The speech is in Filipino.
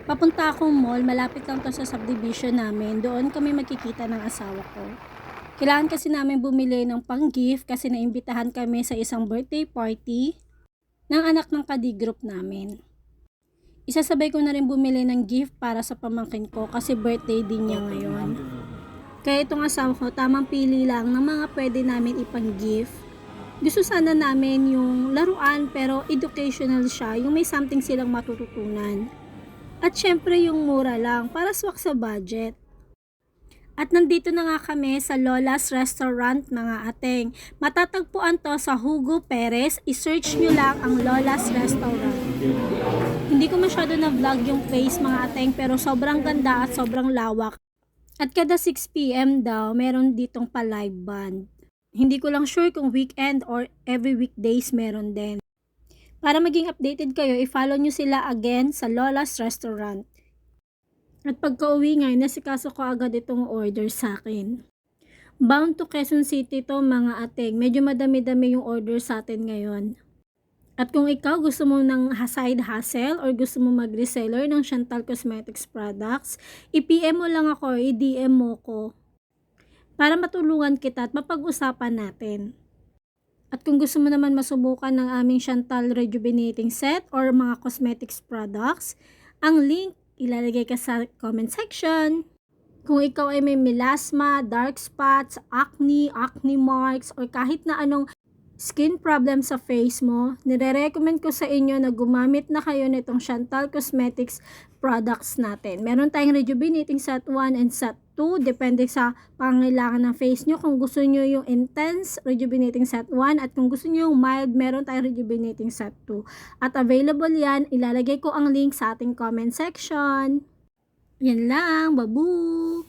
Papunta akong mall, malapit lang to sa subdivision namin. Doon kami magkikita ng asawa ko. Kailangan kasi namin bumili ng pang-gift kasi naimbitahan kami sa isang birthday party ng anak ng ka-D-group namin. Isasabay ko na rin bumili ng gift para sa pamangkin ko kasi birthday din niya ngayon. Kaya itong asawa ko, tamang pili lang ng mga pwede namin ipang-gift. Gusto sana namin yung laruan pero educational siya, yung may something silang matututunan. At syempre yung mura lang para swak sa budget. At nandito na nga kami sa Lola's Restaurant mga ateng. Matatagpuan to sa Hugo Perez. I-search nyo lang ang Lola's Restaurant. Hindi ko masyado na vlog yung face mga ateng pero sobrang ganda at sobrang lawak. At kada 6 p.m. daw meron ditong pa-live band. Hindi ko lang sure kung weekend or every weekdays meron din. Para maging updated kayo, i-follow nyo sila again sa Lola's Restaurant. At pagka-uwi nga, nasikaso ko agad itong order sa akin. Bound to Quezon City to mga ateng. Medyo madami-dami yung order sa atin ngayon. At kung ikaw gusto mo ng side hustle or gusto mo mag-reseller ng Chantal Cosmetics products, i-PM mo lang ako or i-DM mo ko para matulungan kita at mapag-usapan natin. At kung gusto mo naman masubukan ng aming Chantal Rejuvenating Set or mga cosmetics products, ang link ilalagay ka sa comment section. Kung ikaw ay may melasma, dark spots, acne marks, or kahit na anong skin problem sa face mo, nire-recommend ko sa inyo na gumamit na kayo nitong Chantal Cosmetics products natin. Meron tayong Rejuvenating Set 1 and Set 2, depende sa pangailangan ng face nyo. Kung gusto nyo yung intense, Rejuvenating Set 1, at kung gusto nyo yung mild, meron tayong Rejuvenating Set 2. At available yan, ilalagay ko ang link sa ating comment section. Yan lang, babu!